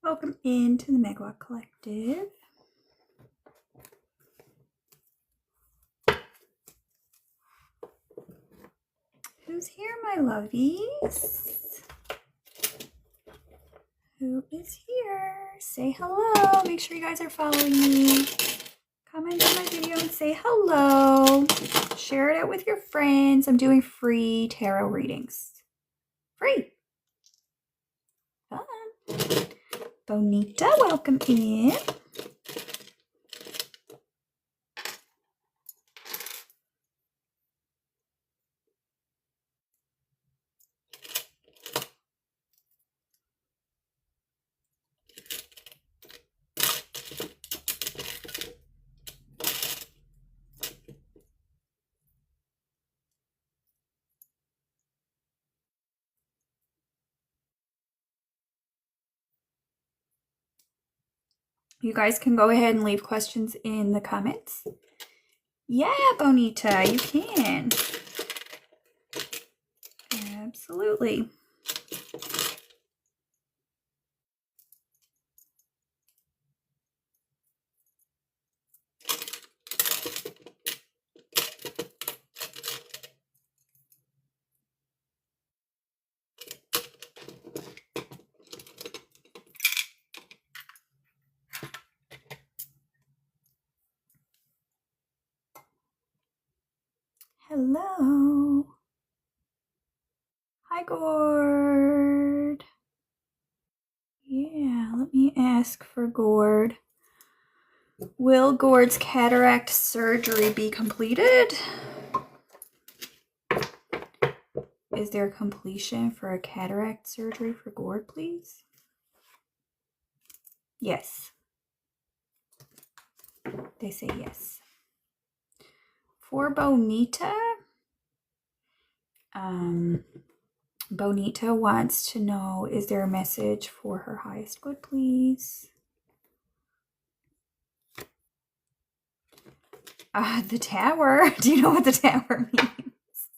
Welcome into the Megawat Collective. Who's here, my lovies? Who is here? Say hello. Make sure you guys are following me. Comment on my video and say hello. Share it out with your friends. I'm doing free tarot readings. Free. Fun. Bonita, welcome in. You guys can go ahead and leave questions in the comments. Yeah, Bonita, you can. Absolutely. Hello. Hi, Gord. Yeah, let me ask for Gord. Will Gord's cataract surgery be completed? Is there completion for a cataract surgery for Gord, please? Yes. They say yes. For Bonita, Bonita wants to know, is there a message for her highest good, please? The tower. Do you know what the tower means?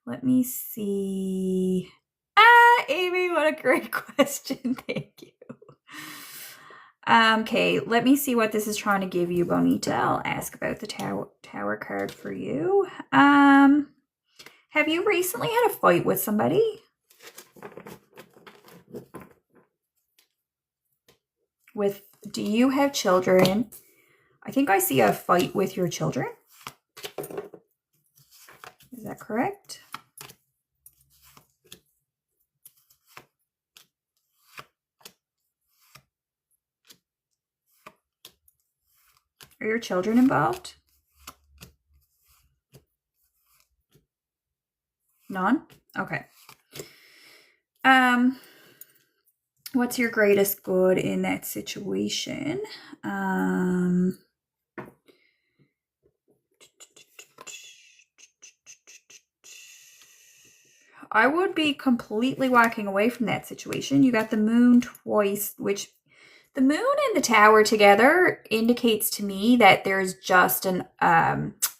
Let me see. Amy, what a great question. Thank you. Okay, let me see what this is trying to give you, Bonita. I'll ask about the tower card for you. Have you recently had a fight with somebody? Do you have children? I think I see a fight with your children. Is that correct? Are your children involved? None? Okay. What's your greatest good in that situation? I would be completely walking away from that situation. You got the moon twice, which the moon and the tower together indicates to me that there's just an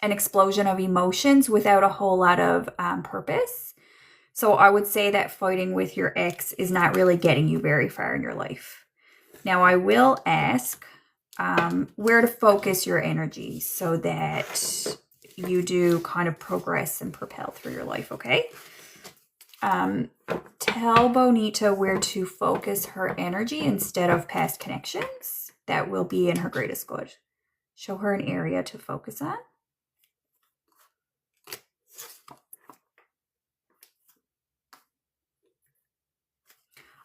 explosion of emotions without a whole lot of purpose. So I would say that fighting with your ex is not really getting you very far in your life. Now I will ask where to focus your energy so that you do kind of progress and propel through your life, okay? Tell Bonita where to focus her energy instead of past connections. That will be in her greatest good. Show her an area to focus on.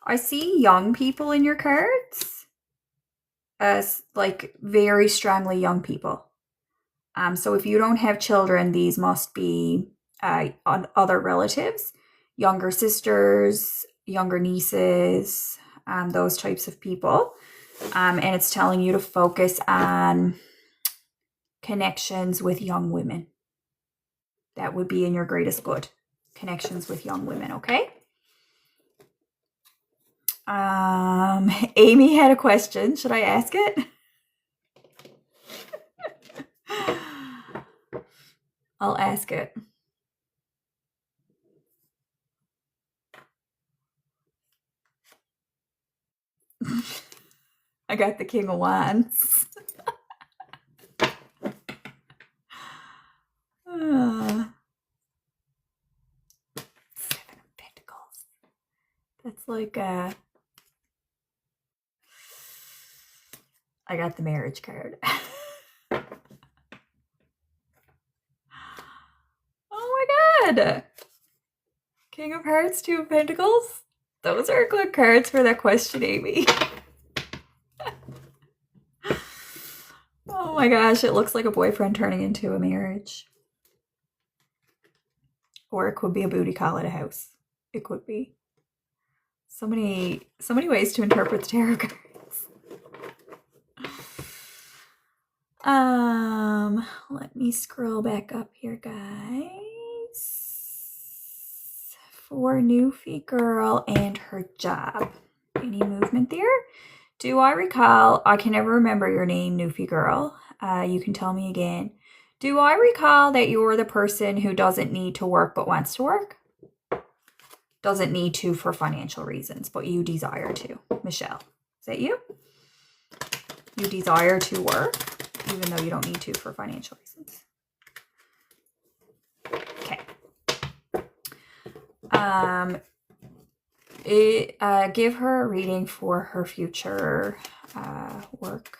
I see young people in your cards as like very strongly young people. So if you don't have children, these must be other relatives, younger sisters, younger nieces, those types of people. And it's telling you to focus on connections with young women. That would be in your greatest good. Connections with young women, okay? Amy had a question. Should I ask it? I'll ask it. I got the King of Wands. 7 of Pentacles. That's like I got the marriage card. Oh my god! King of Hearts, 2 of Pentacles. Those are good cards for that question, Amy. Oh my gosh, it looks like a boyfriend turning into a marriage. Or it could be a booty call at a house. It could be. So many ways to interpret the tarot cards. Let me scroll back up here, guys. For Newfie Girl and her job. Any movement there? Do I recall, I can never remember your name, Newfie Girl. You can tell me again. Do I recall that you're the person who doesn't need to work but wants to work? Doesn't need to for financial reasons, but you desire to. Michelle, is that you? You desire to work, even though you don't need to for financial reasons. Okay. Give her a reading for her future work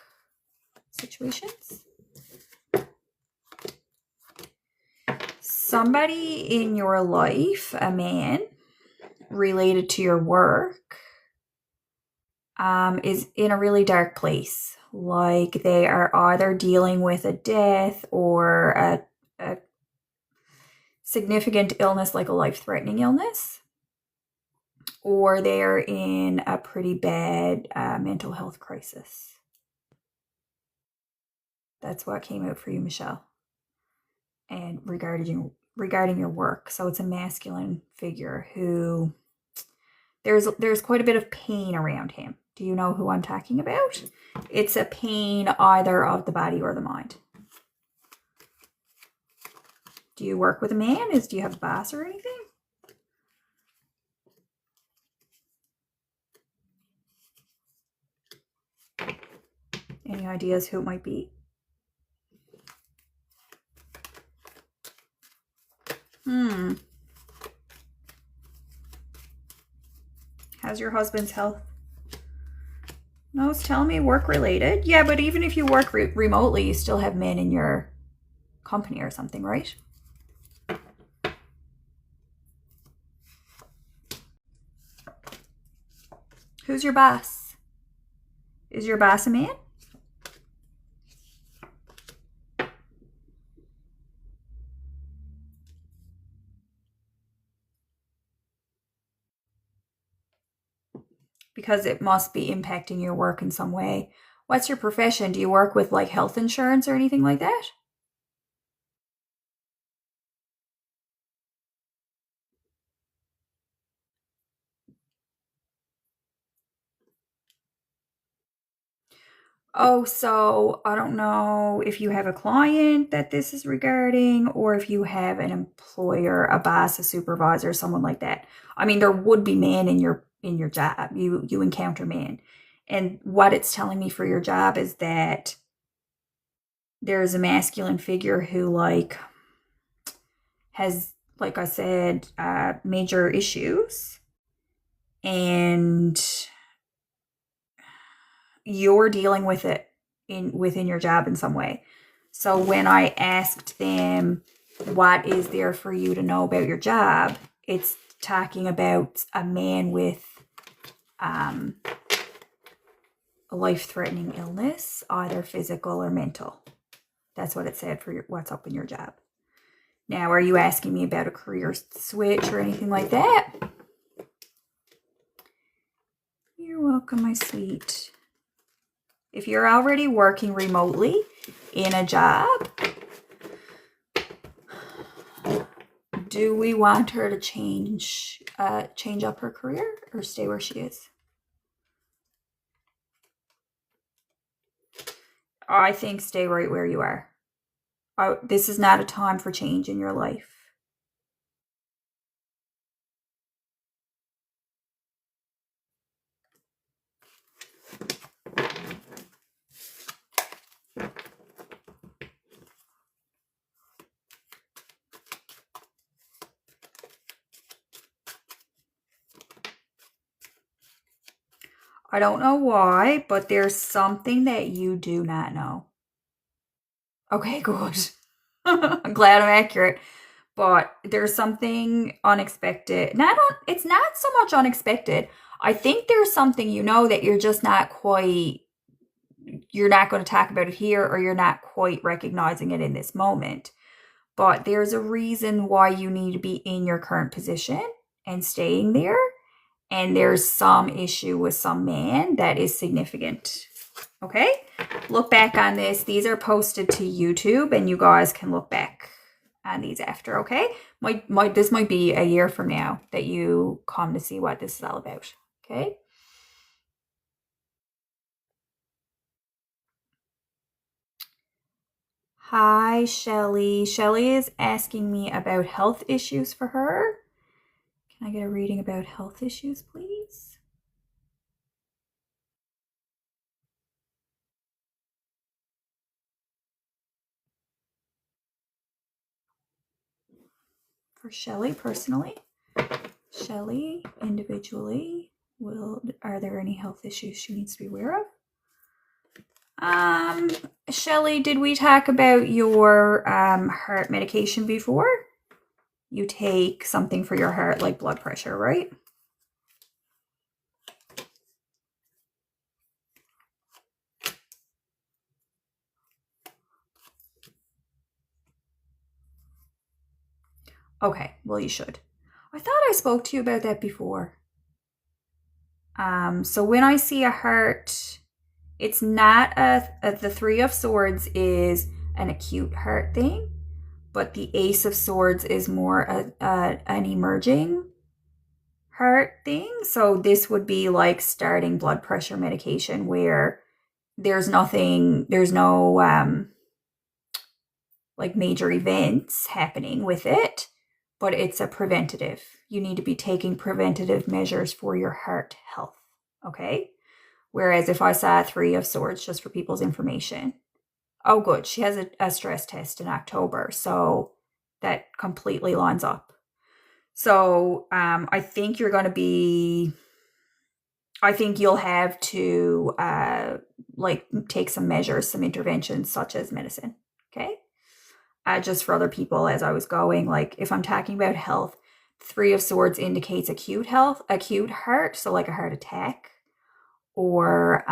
situations. Somebody in your life, a man related to your work, is in a really dark place. Like they are either dealing with a death or a significant illness, like a life-threatening illness, or they're in a pretty bad mental health crisis. That's what came out for you, Michelle. And regarding your work. So it's a masculine figure who there's quite a bit of pain around him. Do you know who I'm talking about? It's a pain either of the body or the mind. Do you work with a man? Do you have a boss or anything? Any ideas who it might be? How's your husband's health? No, it's telling me work related. Yeah, but even if you work remotely, you still have men in your company or something, right? Who's your boss? Is your boss a man? because it must be impacting your work in some way. What's your profession? Do you work with like health insurance or anything like that? Oh, so I don't know if you have a client that this is regarding or if you have an employer, a boss, a supervisor, someone like that. I mean, there would be men in your job. You encounter men. And what it's telling me for your job is that there's a masculine figure who like has, like I said, major issues, and you're dealing with it within your job in some way. So when I asked them, what is there for you to know about your job? It's talking about a man with a life-threatening illness, either physical or mental. That's what it said for what's up in your job. Now, are you asking me about a career switch or anything like that? You're welcome, my sweet. If you're already working remotely in a job, do we want her to change up her career or stay where she is? I think stay right where you are. This is not a time for change in your life. I don't know why, but there's something that you do not know. Okay, good. I'm glad I'm accurate. But there's something unexpected. It's not so much unexpected. I think there's something you know that you're just not quite, you're not going to talk about it here, or you're not quite recognizing it in this moment. But there's a reason why you need to be in your current position and staying there. And there's some issue with some man that is significant. Okay? Look back on this. These are posted to YouTube, and you guys can look back on these after, okay? This might be a year from now that you come to see what this is all about, okay? Hi, Shelly. Shelly is asking me about health issues for her. Can I get a reading about health issues, please? For Shelly personally, Shelly individually, are there any health issues she needs to be aware of? Shelly, did we talk about your heart medication before? You take something for your heart, like blood pressure, right? Okay, well, you should. I thought I spoke to you about that before. So when I see a heart, it's not the Three of Swords is an acute heart thing, but the Ace of Swords is more an emerging heart thing. So this would be like starting blood pressure medication where there's no like major events happening with it, but it's a preventative. You need to be taking preventative measures for your heart health, okay? Whereas if I saw Three of Swords, just for people's information, oh, good, she has a stress test in October, so that completely lines up. So I think you're going to be, I think you'll have to like take some measures, some interventions such as medicine, okay? Just for other people, as I was going, like if I'm talking about health, Three of Swords indicates acute health, acute heart, so like a heart attack or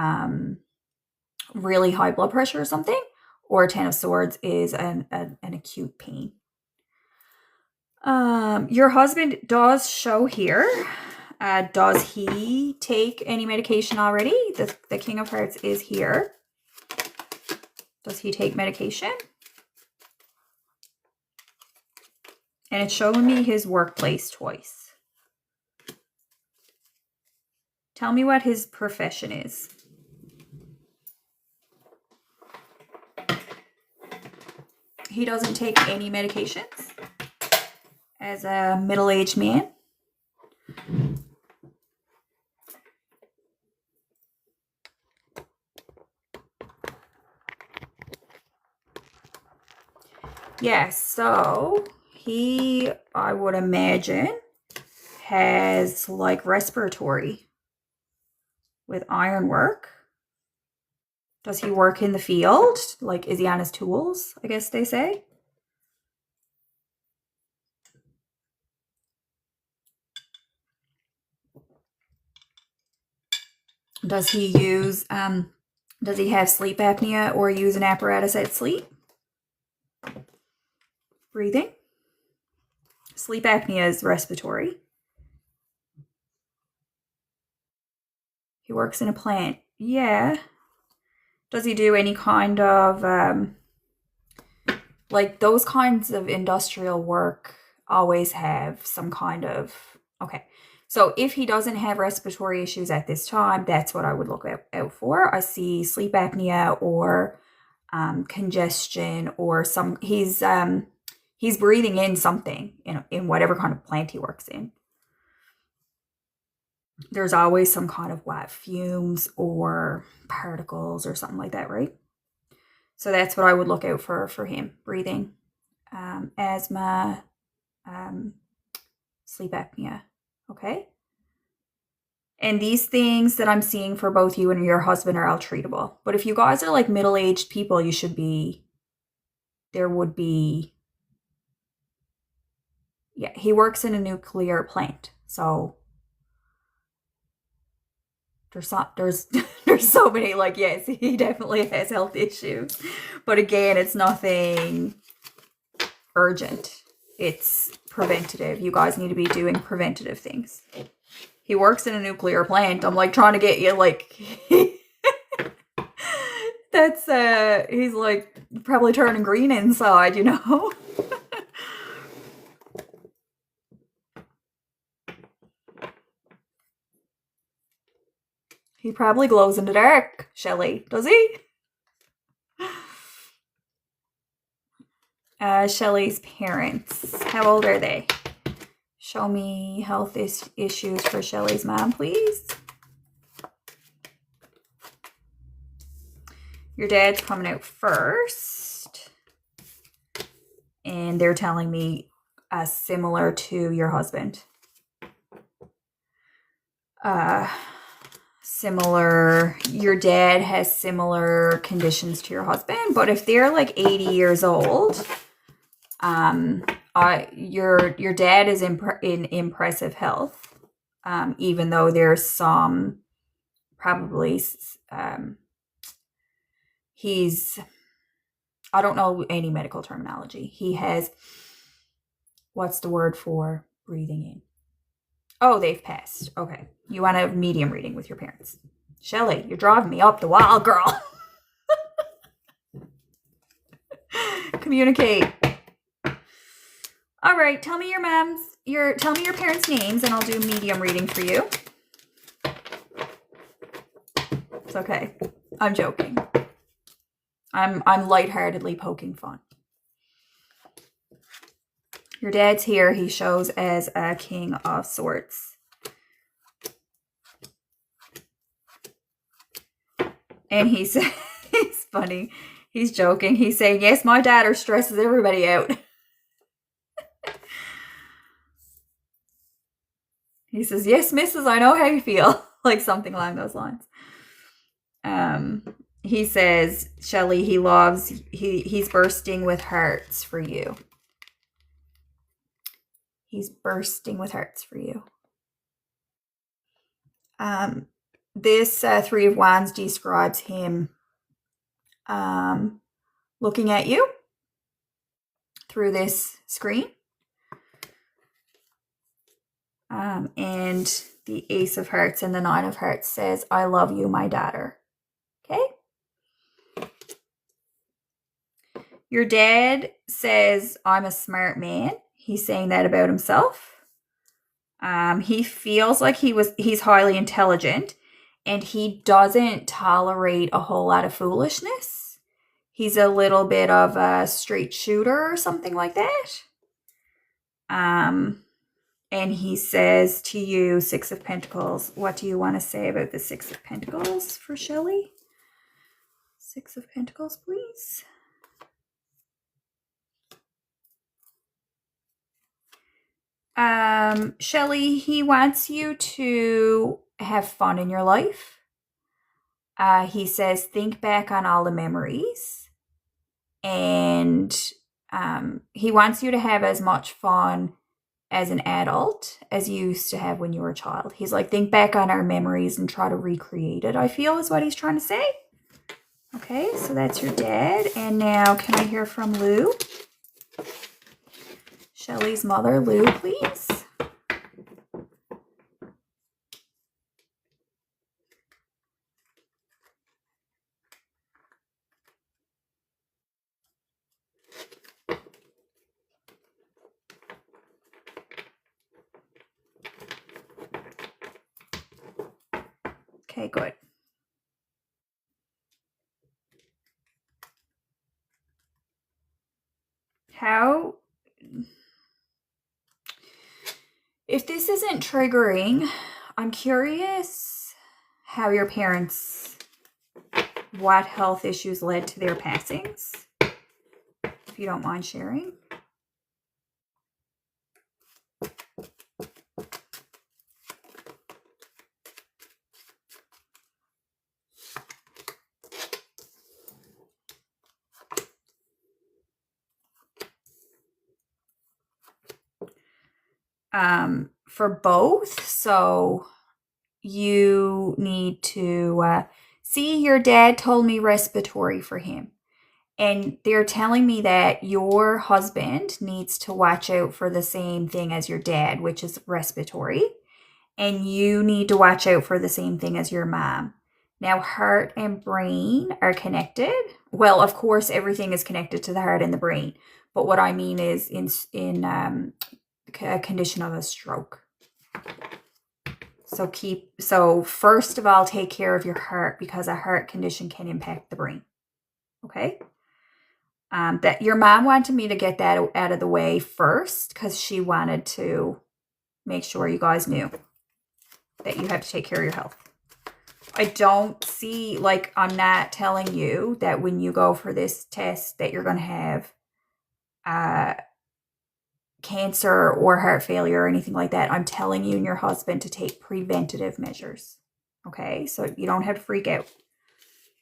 really high blood pressure or something, or Ten of Swords is an acute pain. Your husband does show here Does he take any medication already? The King of Hearts is here. Does he take medication? And it's showing me his workplace twice. Tell me what his profession is. He doesn't take any medications as a middle-aged man. Yes, so he, I would imagine, has like respiratory with ironwork. Does he work in the field? Like, is he on his tools, I guess they say? Does he use, does he have sleep apnea or use an apparatus at sleep? Breathing. Sleep apnea is respiratory. He works in a plant. Yeah. Does he do any kind of, like those kinds of industrial work always have some kind of, okay. So if he doesn't have respiratory issues at this time, that's what I would look out for. I see sleep apnea or congestion or he's breathing in something in whatever kind of plant he works in. There's always some kind of fumes or particles or something like that, right? So that's what I would look out for him. Breathing, asthma, sleep apnea. Okay. And these things that I'm seeing for both you and your husband are all treatable. But if you guys are like middle-aged people, there would be, yeah, he works in a nuclear plant. So there's so many, like, yes, he definitely has health issues. But again, it's nothing urgent. It's preventative. You guys need to be doing preventative things. He works in a nuclear plant. I'm like trying to get you like that's he's like probably turning green inside, you know. He probably glows in the dark, Shelley, does he? Shelley's parents. How old are they? Show me health issues for Shelley's mom, please. Your dad's coming out first. And they're telling me similar to your husband. Similar, your dad has similar conditions to your husband, but if they're like 80 years old, your dad is in impressive health, even though there's some probably I don't know any medical terminology. He has, what's the word for breathing in? Oh, they've passed. Okay. You want a medium reading with your parents. Shelley, you're driving me up the wall, girl. Communicate. All right. Tell me your parents' names and I'll do medium reading for you. It's okay. I'm joking. I'm lightheartedly poking fun. Your dad's here. He shows as a King of Swords. And he's funny. He's joking. He's saying, yes, my daughter stresses everybody out. He says, yes, missus, I know how you feel. Like something along those lines. He says, Shelley, he's bursting with hearts for you. He's bursting with hearts for you. This Three of Wands describes him looking at you through this screen. And the Ace of Hearts and the Nine of Hearts says, I love you, my daughter. Okay? Your dad says, I'm a smart man. He's saying that about himself. He feels like he's highly intelligent, and he doesn't tolerate a whole lot of foolishness. He's a little bit of a straight shooter or something like that. And he says to you, Six of Pentacles, what do you want to say about the Six of Pentacles for Shelley? Six of Pentacles, please. Shelley, he wants you to have fun in your life. He says, think back on all the memories. And he wants you to have as much fun as an adult as you used to have when you were a child. He's like, think back on our memories and try to recreate it, I feel is what he's trying to say. Okay, so that's your dad. And now can I hear from Lou? Shelley's mother, Lou, please. Okay, good. How, if this isn't triggering, I'm curious how your parents, what health issues led to their passings, if you don't mind sharing. For both, so you need to see, your dad told me respiratory for him, and they're telling me that your husband needs to watch out for the same thing as your dad, which is respiratory, and you need to watch out for the same thing as your mom. Now, heart and brain are connected. Well, of course, everything is connected to the heart and the brain, but what I mean is in a condition of a stroke. So first of all, take care of your heart, because a heart condition can impact the brain. Okay? That your mom wanted me to get that out of the way first, because she wanted to make sure you guys knew that you have to take care of your health. I don't see, like, I'm not telling you that when you go for this test that you're going to have cancer or heart failure or anything like that. I'm telling you and your husband to take preventative measures. Okay, so you don't have to freak out.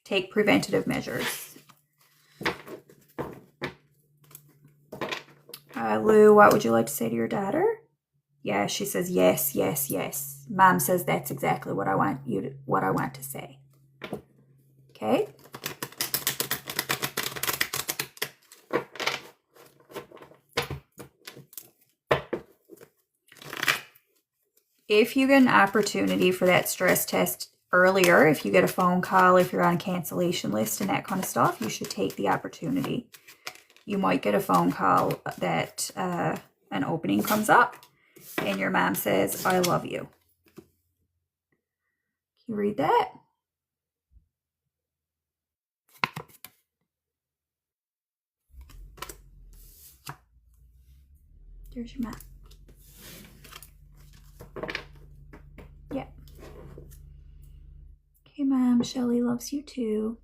Take preventative measures. Lou, what would you like to say to your daughter? Yeah, she says yes, yes, yes. Mom says that's exactly what I want to say. Okay. If you get an opportunity for that stress test earlier, if you get a phone call, if you're on a cancellation list and that kind of stuff, you should take the opportunity. You might get a phone call that an opening comes up and your mom says, I love you. Can you read that? There's your mom. Yeah. Okay, Mom, Shelley loves you too.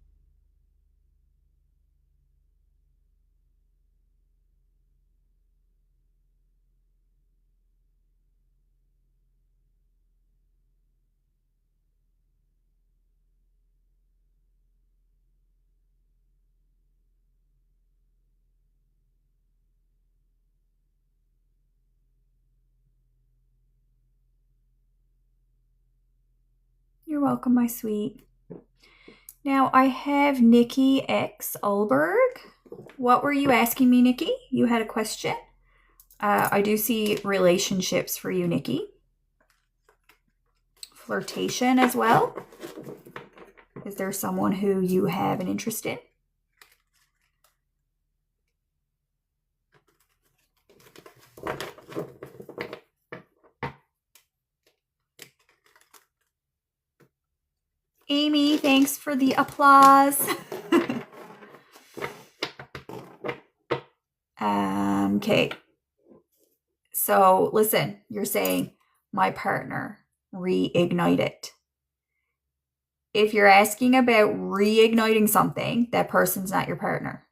You're welcome, my sweet. Now I have Nikki X Ulberg. What were you asking me, Nikki? You had a question? I do see relationships for you, Nikki. flirtation as well? Is there someone who you have an interest in? Amy, thanks for the applause. Okay. So listen, you're saying my partner, reignite it. If you're asking about reigniting something, that person's not your partner.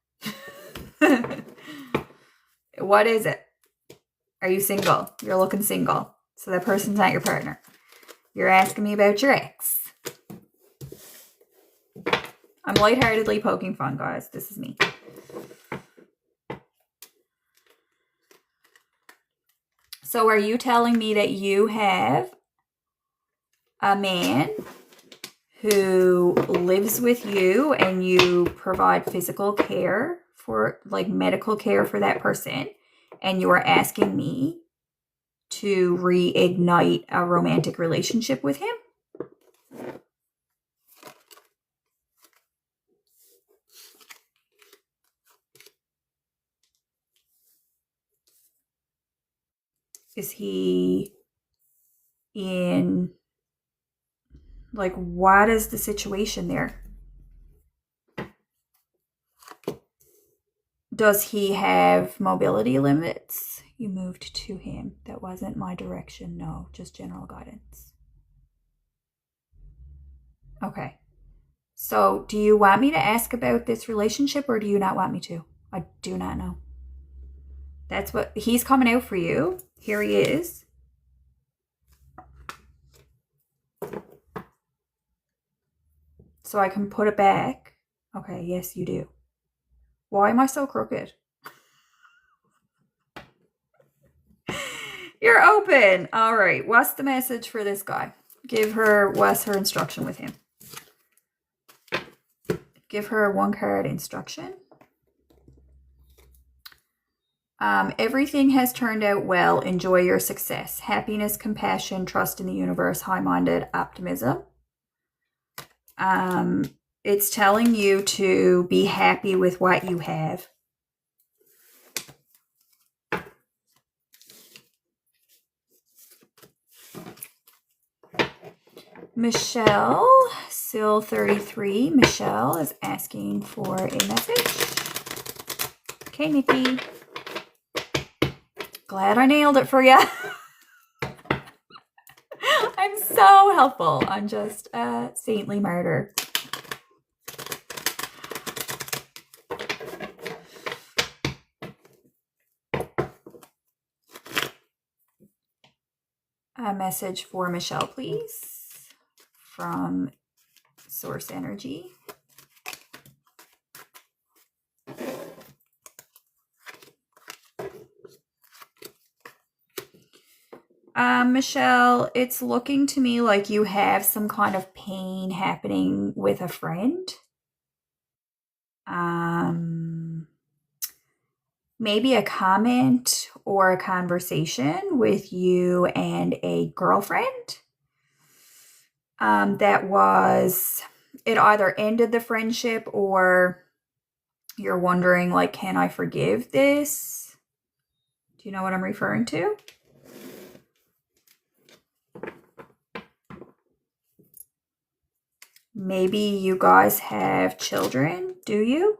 What is it? Are you single? You're looking single. So that person's not your partner. You're asking me about your ex. I'm lightheartedly poking fun, guys. This is me. So are you telling me that you have a man who lives with you and you provide physical care for, like, medical care for that person, and you are asking me to reignite a romantic relationship with him? Is he in, like, what is the situation there? Does he have mobility limits? You moved to him. That wasn't my direction. No, just general guidance. Okay. So do you want me to ask about this relationship or do you not want me to? I do not know. That's what he's coming out for you. Here he is. So I can put it back. Okay, yes, you do. Why am I so crooked? You're open. All right. What's the message for this guy? What's her instruction with him? Give her one card instruction. Everything has turned out well. Enjoy your success. Happiness, compassion, trust in the universe, high-minded, optimism. It's telling you to be happy with what you have. Michelle, Sil 33. Michelle is asking for a message. Okay, Nikki. Glad I nailed it for you. I'm so helpful. I'm just a saintly martyr. A message for Michelle, please, from Source Energy. Michelle, it's looking to me like you have some kind of pain happening with a friend. Maybe a comment or a conversation with you and a girlfriend. It either ended the friendship or you're wondering, like, can I forgive this? Do you know what I'm referring to? Maybe you guys have children, do you?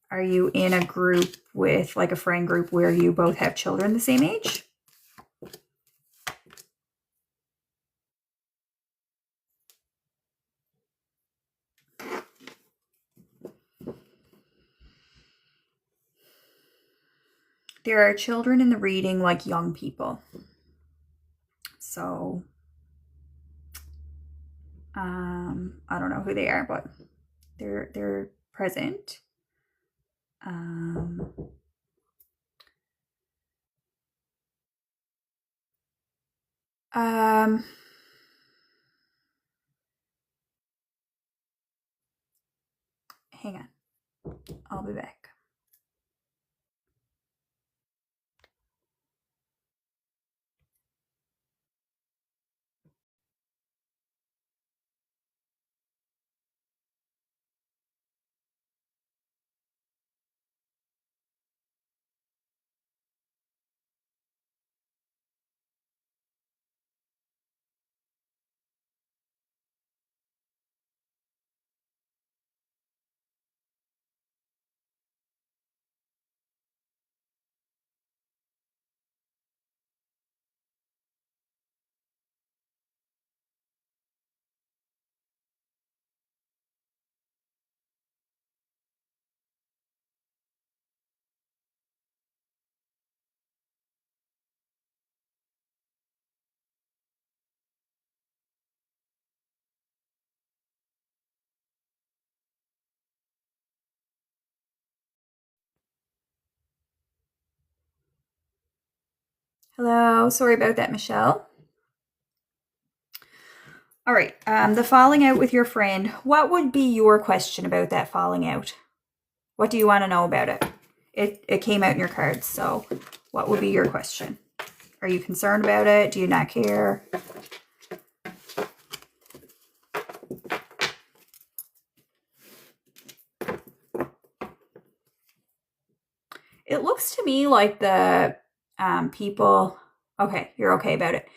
Are you in a group with, like, a friend group where you both have children the same age? There are children in the reading, like young people. So, I don't know who they are, but they're present. Hang on. I'll be back. Hello. Sorry about that, Michelle. All right. The falling out with your friend. What would be your question about that falling out? What do you want to know about it? It came out in your cards. So what would be your question? Are you concerned about it? Do you not care? It looks to me like the people... Okay, you're okay about it.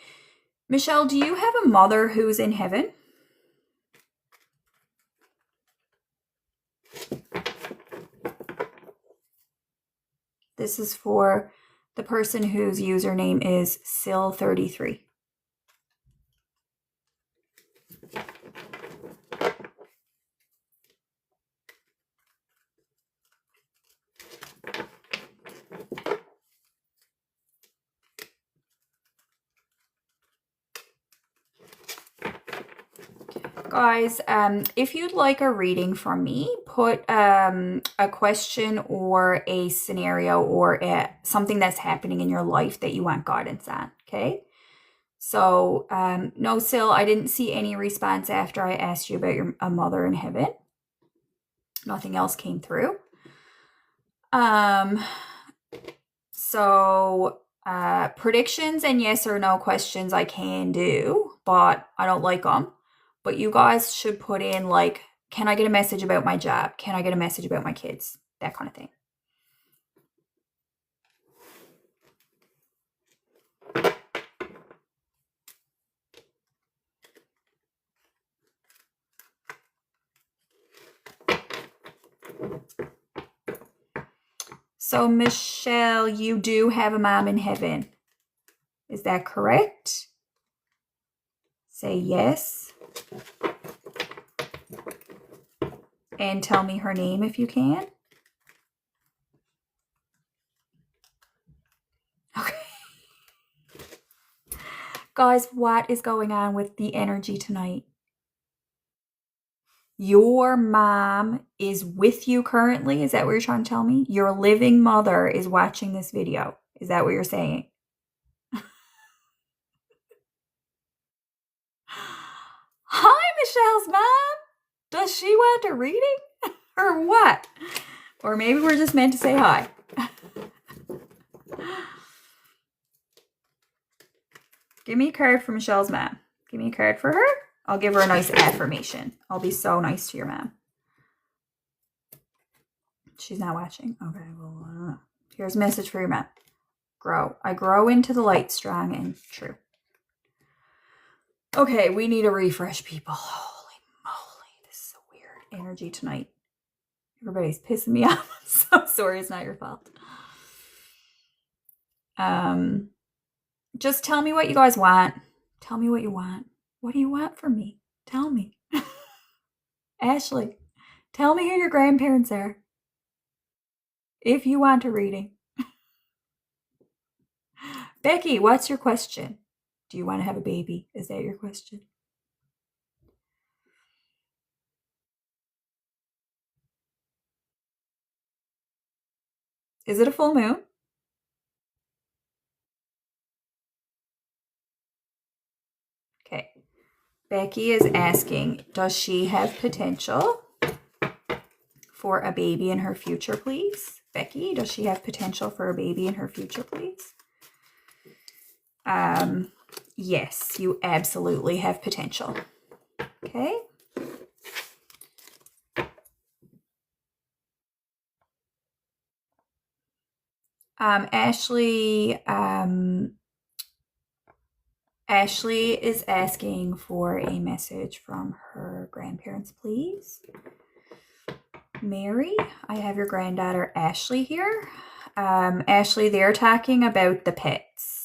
Michelle, do you have a mother who's in heaven? This is for the person whose username is Sil33. Guys, if you'd like a reading from me, put a question or a scenario or something that's happening in your life that you want guidance on, okay? So, no, Sil, I didn't see any response after I asked you about a mother in heaven. Nothing else came through. So, predictions and yes or no questions I can do, but I don't like them. But you guys should put in like, can I get a message about my job? Can I get a message about my kids? That kind of thing. So, Michelle, you do have a mom in heaven. Is that correct? Say yes. And tell me her name if you can. Okay. Guys, what is going on with the energy tonight? Your mom is with you currently? Is that what you're trying to tell me? Your living mother is watching this video. Is that what you're saying? Hi, Michelle's mom. Does she want a reading? Or what? Or maybe we're just meant to say hi. Give me a card for Michelle's mom. Give me a card for her. I'll give her a nice affirmation. I'll be so nice to your mom. She's not watching. Okay, well, here's a message for your mom. Grow. I grow into the light, strong and true. Okay, we need a refresh, people. Holy moly, this is a weird energy tonight. Everybody's pissing me off. I'm so sorry, it's not your fault. Just tell me what you guys want. Tell me what you want. What do you want from me? Tell me. Ashley, tell me who your grandparents are. If you want a reading. Becky, what's your question? Do you want to have a baby? Is that your question? Is it a full moon? Okay. Becky is asking, does she have potential for a baby in her future, please? Becky, does she have potential for a baby in her future, please? Yes, you absolutely have potential. Okay. Ashley is asking for a message from her grandparents, please. Mary, I have your granddaughter Ashley here. Ashley, they're talking about the pets.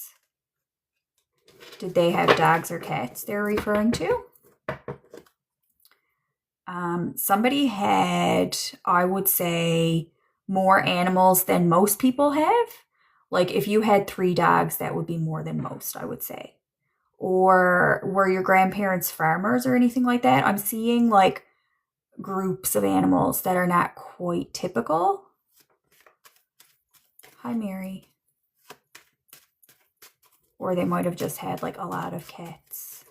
Did they have dogs or cats they're referring to? Somebody had, I would say, more animals than most people have. Like if you had 3 dogs, that would be more than most, I would say. Or were your grandparents farmers or anything like that? I'm seeing like groups of animals that are not quite typical. Hi, Mary. Or they might have just had like a lot of cats.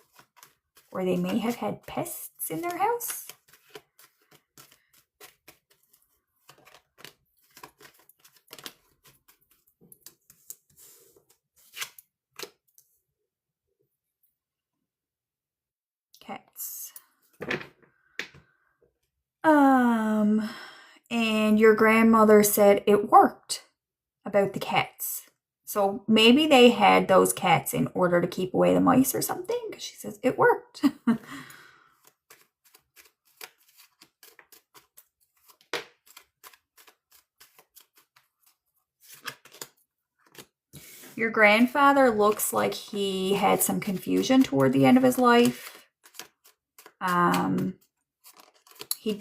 Or they may have had pests in their house. Cats. And your grandmother said it worked about the cats. So maybe they had those cats in order to keep away the mice or something, because she says it worked. Your grandfather looks like he had some confusion toward the end of his life. He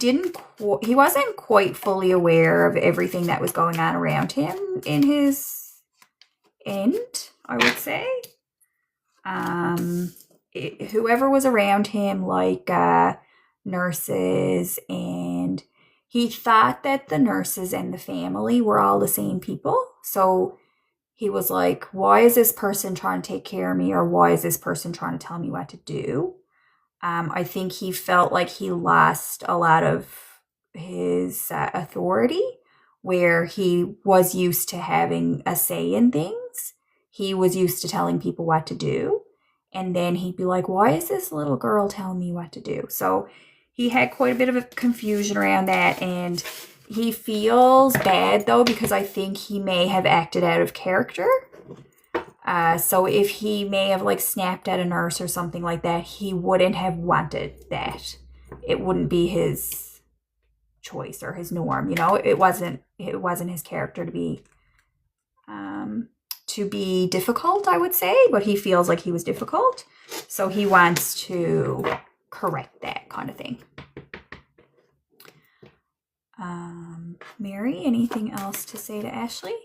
wasn't quite fully aware of everything that was going on around him in his end, I would say. Whoever was around him, like nurses, and he thought that the nurses and the family were all the same people. So he was like, why is this person trying to take care of me, or why is this person trying to tell me what to do? I think he felt like he lost a lot of his authority, where he was used to having a say in things. He was used to telling people what to do. And then he'd be like, why is this little girl telling me what to do? So he had quite a bit of a confusion around that. And he feels bad, though, because I think he may have acted out of character. So if he may have like snapped at a nurse or something like that, he wouldn't have wanted that. It wouldn't be his choice or his norm, you know. It wasn't his character to be difficult, I would say, but he feels like he was difficult. So he wants to correct that kind of thing. Mary, anything else to say to Ashley?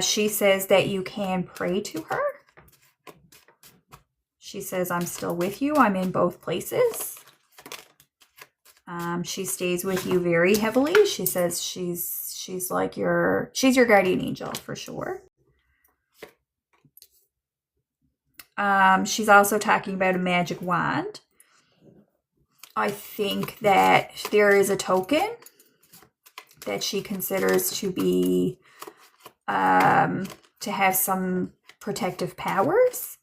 She says that you can pray to her. She says, I'm still with you. I'm in both places. She stays with you very heavily. She says she's like she's your guardian angel for sure. She's also talking about a magic wand. I think that there is a token that she considers to be to have some protective powers.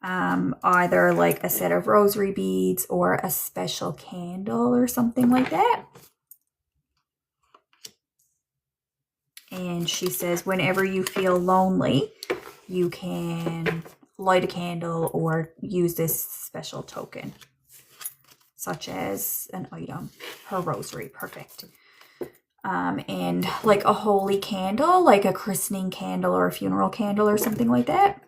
Either like a set of rosary beads or a special candle or something like that. And she says whenever you feel lonely, you can light a candle or use this special token, such as an item, her rosary. Perfect. And like a holy candle, like a christening candle or a funeral candle or something like that.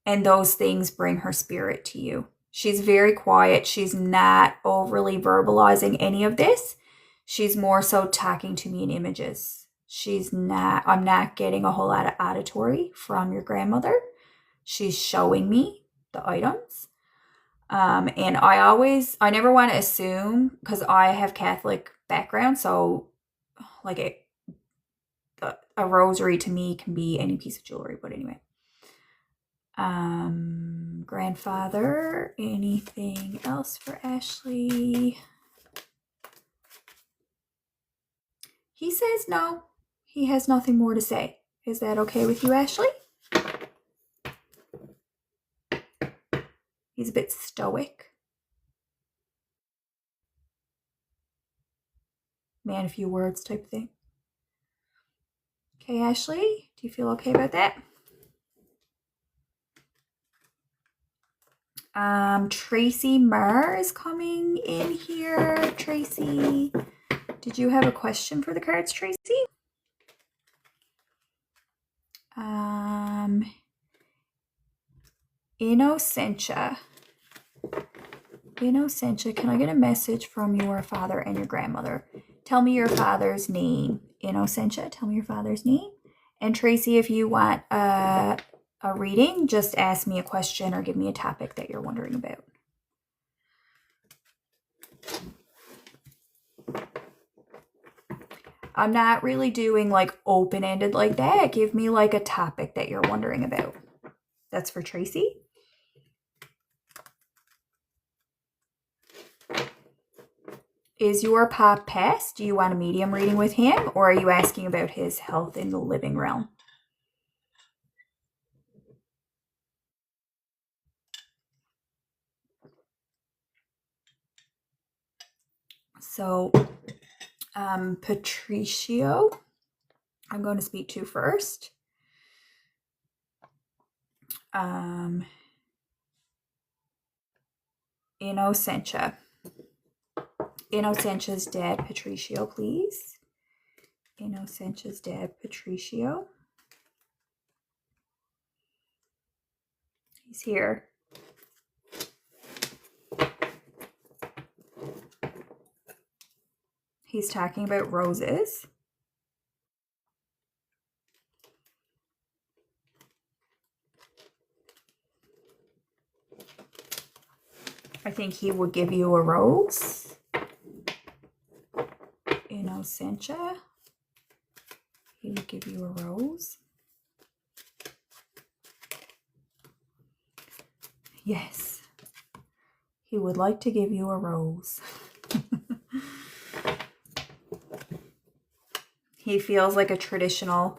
And those things bring her spirit to you. She's very quiet. She's not overly verbalizing any of this. She's more so talking to me in images. I'm not getting a whole lot of auditory from your grandmother. She's showing me the items. And I never want to assume, because I have Catholic background, so like a rosary to me can be any piece of jewelry, but anyway. Grandfather, anything else for Ashley? He says no. He has nothing more to say. Is that okay with you, Ashley? He's a bit stoic. Man, a few words type thing. Okay, Ashley, do you feel okay about that? Tracy Marr is coming in here. Tracy, did you have a question for the cards, Tracy? Innocentia. Innocentia, can I get a message from your father and your grandmother? Tell me your father's name. Innocentia, tell me your father's name. And Tracy, if you want a reading, just ask me a question or give me a topic that you're wondering about. I'm not really doing like open-ended like that. Give me like a topic that you're wondering about. That's for Tracy. Is your pop passed? Do you want a medium reading with him, or are you asking about his health in the living realm? So, Patricio, I'm going to speak to first. Innocentia. Innocentia's dad, Patricio, please. Innocentia's dad, Patricio. He's here. He's talking about roses. I think he would give you a rose. Innocentia. He would give you a rose. Yes. He would like to give you a rose. He feels like a traditional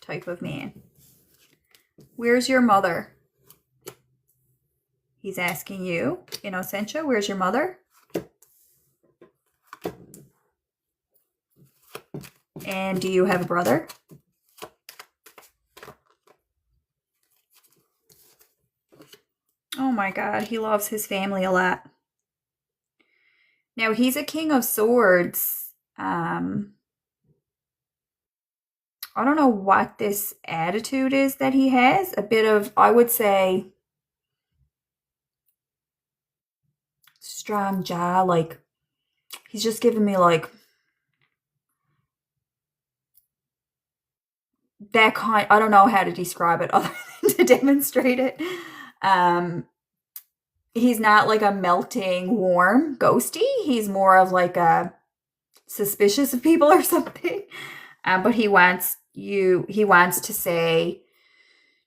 type of man. Where's your mother? He's asking you, Innocentia, where's your mother? And do you have a brother? Oh my God, he loves his family a lot. Now, he's a King of Swords. I don't know what this attitude is that he has. A bit of, I would say, strong jaw. Like, he's just giving me like that kind. I don't know how to describe it other than to demonstrate it. He's not like a melting, warm ghosty. He's more of like a suspicious of people or something. But he wants to say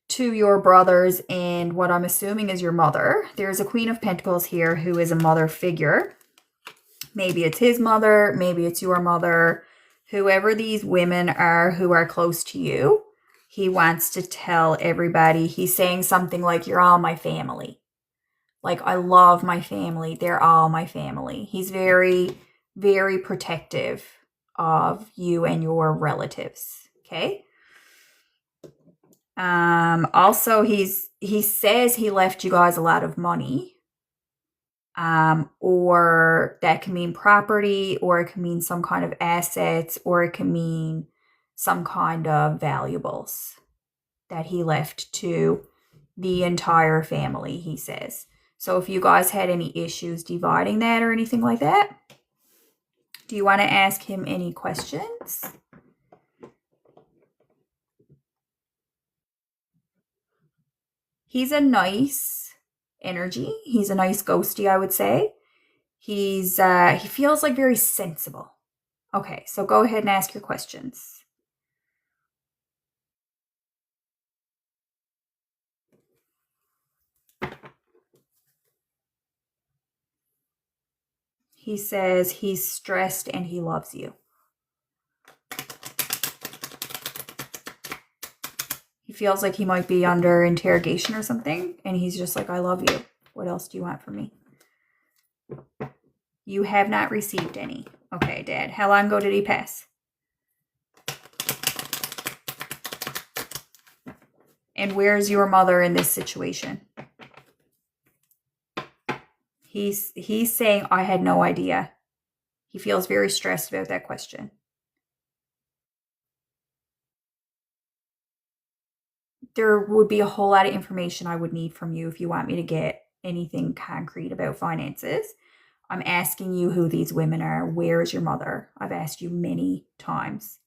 to your brothers and what I'm assuming is your mother. There's a Queen of Pentacles here who is a mother figure. Maybe it's his mother, maybe it's your mother. Whoever these women are who are close to you, he wants to tell everybody. He's saying something like, you're all my family. Like, I love my family. They're all my family. He's very, very protective of you and your relatives. Okay. Also, he says he left you guys a lot of money. Or that can mean property, or it can mean some kind of assets, or it can mean some kind of valuables that he left to the entire family, he says. So if you guys had any issues dividing that or anything like that, do you want to ask him any questions? He's a nice energy. He's a nice ghosty, I would say. He feels like very sensible. Okay, so go ahead and ask your questions. He says he's stressed and he loves you. He feels like he might be under interrogation or something, and he's just like, I love you. What else do you want from me? You have not received any. Okay, Dad. How long ago did he pass? And where's your mother in this situation? He's saying, I had no idea. He feels very stressed about that question. There would be a whole lot of information I would need from you if you want me to get anything concrete about finances. I'm asking you who these women are. Where is your mother? I've asked you many times.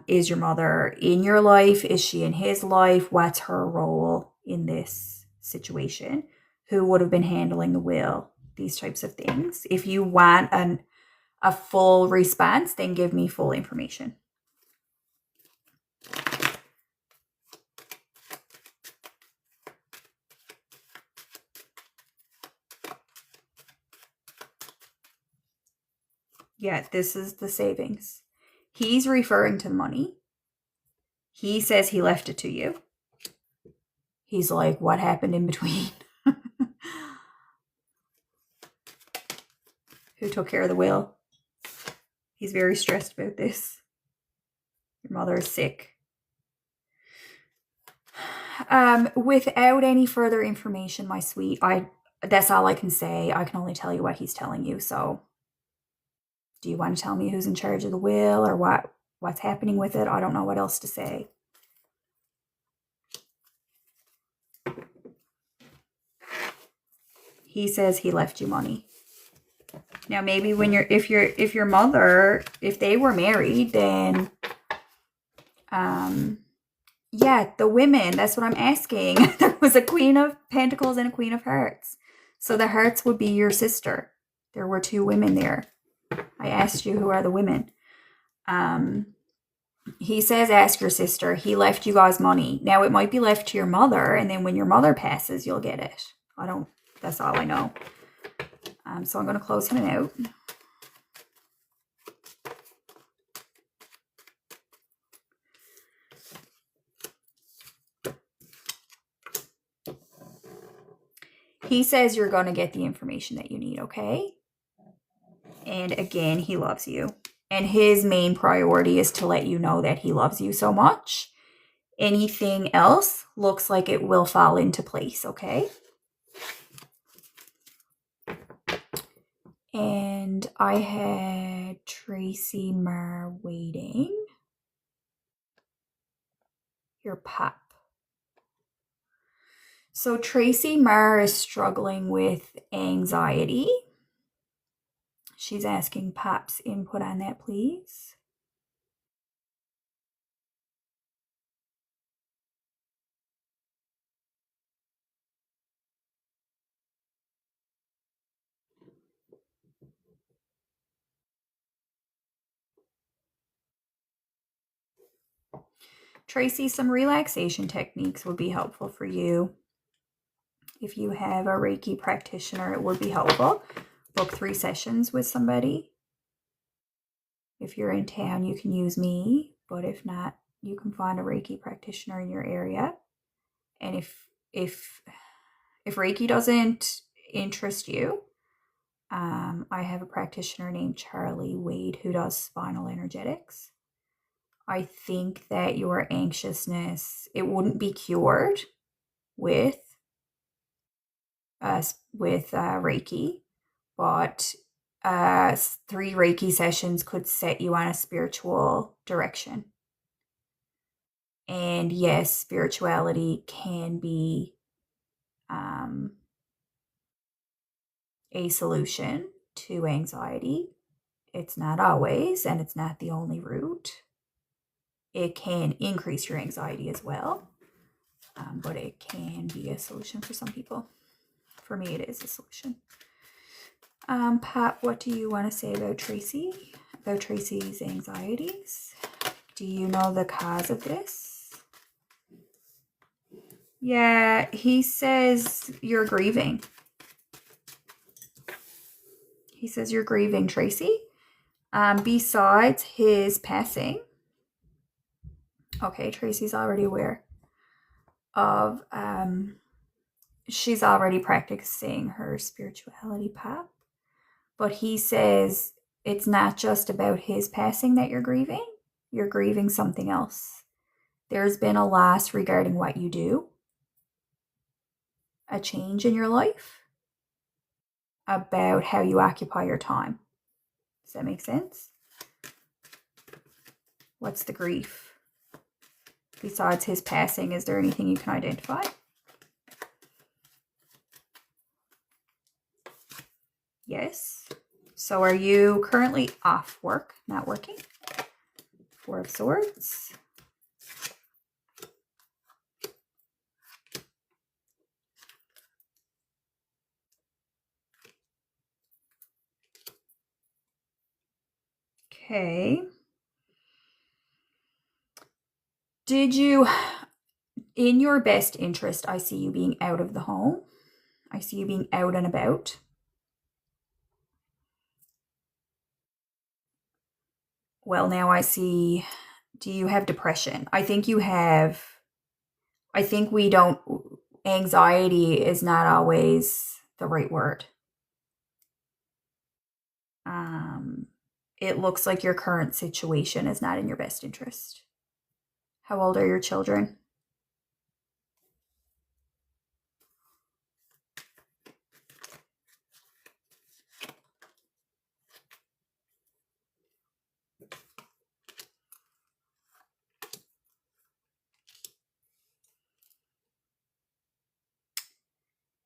Is your mother in your life? Is she in his life? What's her role in this situation? Who would have been handling the will? These types of things. If you want a full response, then give me full information. Yeah, this is the savings. He's referring to the money. He says he left it to you. He's like, what happened in between? Who took care of the will? He's very stressed about this. Your mother is sick. Without any further information, my sweet, that's all I can say. I can only tell you what he's telling you. So do you want to tell me who's in charge of the will or what's happening with it? I don't know what else to say. He says he left you money. Now maybe when if your mother, if they were married, then yeah, the women, that's what I'm asking. There was a Queen of Pentacles and a Queen of Hearts. So the Hearts would be your sister. There were 2 women there. I asked you who are the women. He says ask your sister. He left you guys money. Now it might be left to your mother, and then when your mother passes, you'll get it. That's all I know. So I'm going to close him out. He says you're going to get the information that you need, okay? And again, he loves you. And his main priority is to let you know that he loves you so much. Anything else looks like it will fall into place, okay? And I had Tracy Marr waiting. Your pop. So Tracy Marr is struggling with anxiety. She's asking Pop's input on that, please. Tracy, some relaxation techniques would be helpful for you. If you have a Reiki practitioner, it would be helpful. Book 3 sessions with somebody. If you're in town, you can use me, but if not, you can find a Reiki practitioner in your area. And if Reiki doesn't interest you, I have a practitioner named Charlie Wade who does spinal energetics. I think that your anxiousness, it wouldn't be cured with Reiki, but 3 Reiki sessions could set you on a spiritual direction. And yes, spirituality can be a solution to anxiety. It's not always, and it's not the only route. It can increase your anxiety as well, but it can be a solution for some people. For me, it is a solution. Pat, what do you want to say about Tracy? About Tracy's anxieties? Do you know the cause of this? Yeah, he says you're grieving. He says you're grieving, Tracy. Besides his passing. Okay, Tracy's already aware of, she's already practicing her spirituality path. But he says it's not just about his passing that you're grieving something else. There's been a loss regarding what you do, a change in your life, about how you occupy your time. Does that make sense? What's the grief? Besides his passing, is there anything you can identify? Yes. So are you currently off work, not working? 4 of Swords. Okay. Did you, in your best interest, I see you being out of the home. I see you being out and about. Well, now I see, do you have depression? I think you have, I think we don't, anxiety is not always the right word. It looks like your current situation is not in your best interest. How old are your children?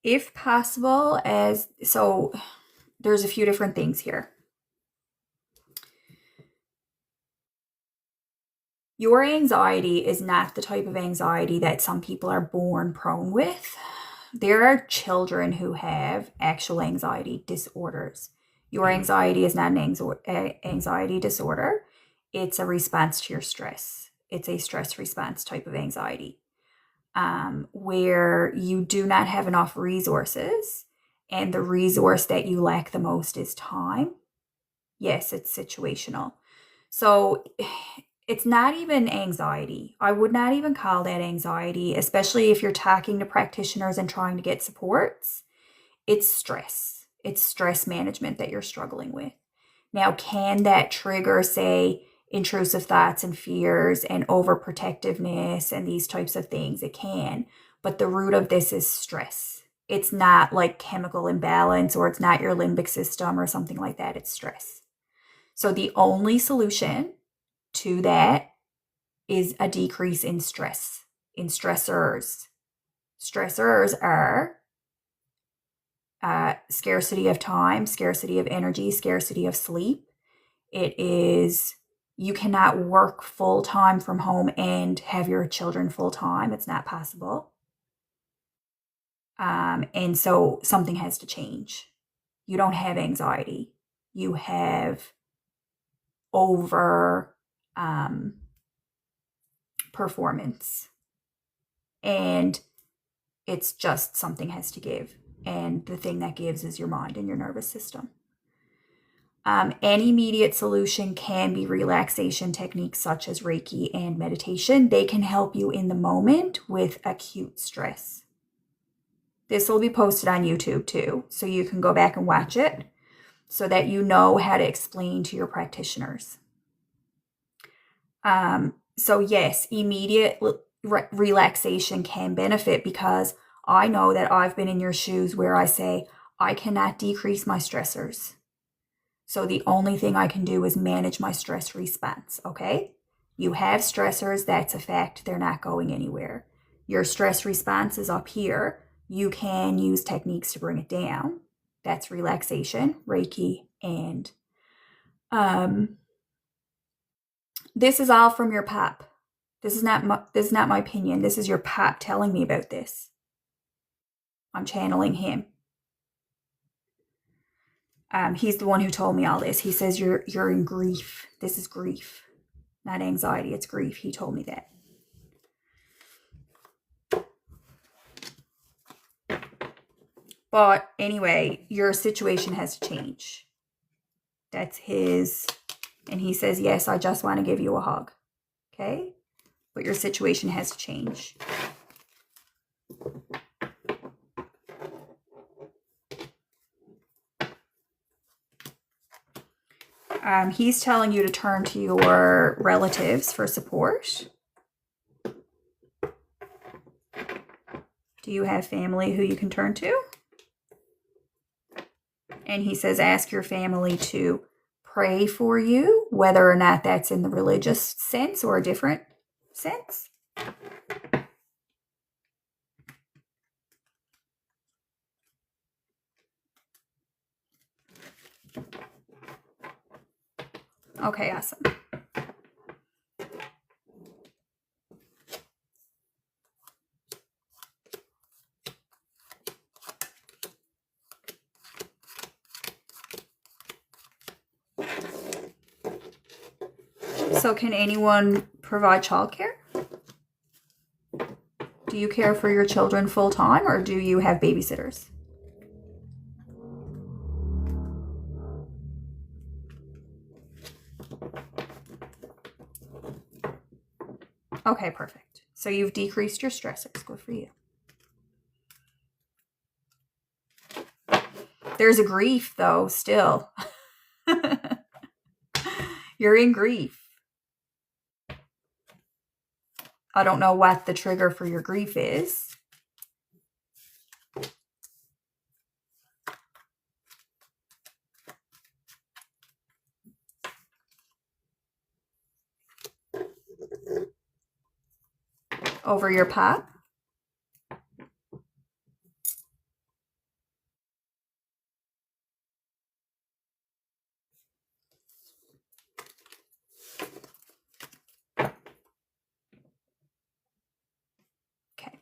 If possible, so there's a few different things here. Your anxiety is not the type of anxiety that some people are born prone with. There are children who have actual anxiety disorders. Your anxiety is not an anxiety disorder. It's a response to your stress. It's a stress response type of anxiety, where you do not have enough resources, and the resource that you lack the most is time. Yes, it's situational. So it's not even anxiety. I would not even call that anxiety, especially if you're talking to practitioners and trying to get supports. It's stress. It's stress management that you're struggling with. Now, can that trigger, say, intrusive thoughts and fears and overprotectiveness and these types of things? It can. But the root of this is stress. It's not like chemical imbalance, or it's not your limbic system or something like that. It's stress. So the only solution to that is a decrease in stress, in stressors. Stressors are scarcity of time, scarcity of energy, scarcity of sleep. It is, you cannot work full time from home and have your children full time. It's not possible. And so something has to change. You don't have anxiety. You have over performance. And it's just something has to give. And the thing that gives is your mind and your nervous system. An immediate solution can be relaxation techniques such as Reiki and meditation. They can help you in the moment with acute stress. This will be posted on YouTube too, so you can go back and watch it so that you know how to explain to your practitioners. So yes, immediate relaxation can benefit, because I know that I've been in your shoes where I say, I cannot decrease my stressors. So the only thing I can do is manage my stress response, okay? You have stressors, that's a fact, they're not going anywhere. Your stress response is up here. You can use techniques to bring it down. That's relaxation, Reiki, and this is all from your pop. This is not my opinion. This is your pop telling me about this. I'm channeling him. He's the one who told me all this. He says you're in grief. This is grief, not anxiety. It's grief. He told me that. But anyway, your situation has to change. That's his. And he says, yes, I just want to give you a hug. Okay? But your situation has to change. He's telling you to turn to your relatives for support. Do you have family who you can turn to? And he says, ask your family to pray for you, whether or not that's in the religious sense or a different sense. Okay, awesome. So can anyone provide childcare? Do you care for your children full time, or do you have babysitters? Okay, perfect. So you've decreased your stress. It's good for you. There's a grief, though, still. You're in grief. I don't know what the trigger for your grief is. Over your pop? Okay.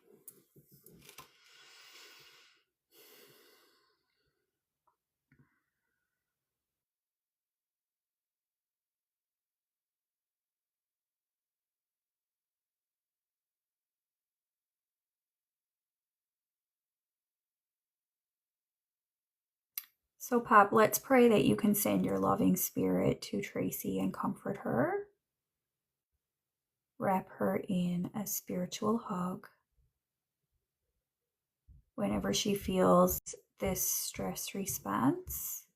So, Pop, let's pray that you can send your loving spirit to Tracy and comfort her. Wrap her in a spiritual hug. Whenever she feels this stress response,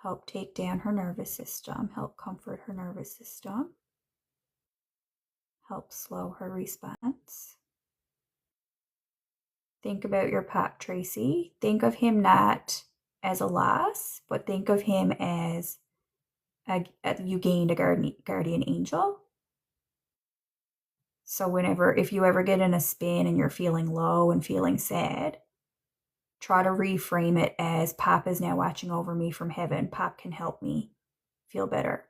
help take down her nervous system, help comfort her nervous system, help slow her response. Think about your Pop, Tracy. Think of him not as a loss, but think of him as you gained a guardian angel. So if you ever get in a spin and you're feeling low and feeling sad, try to reframe it as Pop is now watching over me from heaven. Pop can help me feel better.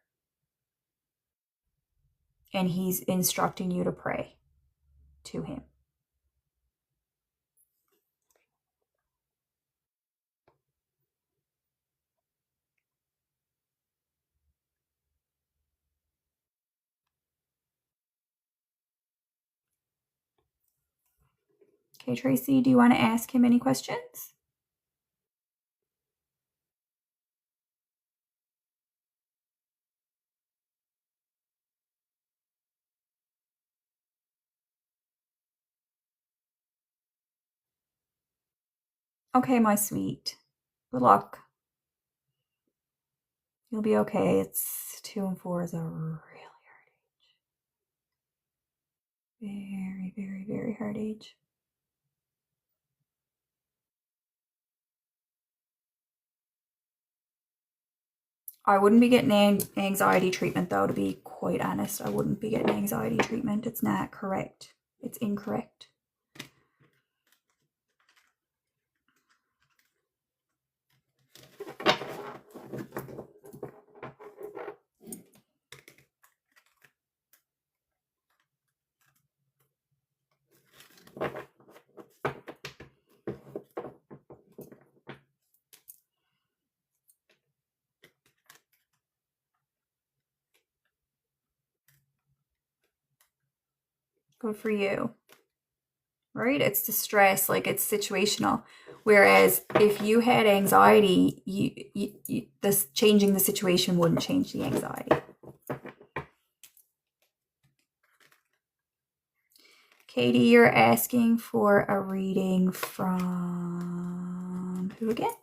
And he's instructing you to pray to him. Okay, Tracy, do you want to ask him any questions? Okay, my sweet. Good luck. You'll be okay. 2 and 4 is a really hard age. Very, very, very hard age. I wouldn't be getting anxiety treatment, though, to be quite honest. I wouldn't be getting anxiety treatment. It's not correct. It's incorrect. Good for you. Right? It's the stress, like it's situational. Whereas if you had anxiety, this changing the situation wouldn't change the anxiety. Katie, you're asking for a reading from who again?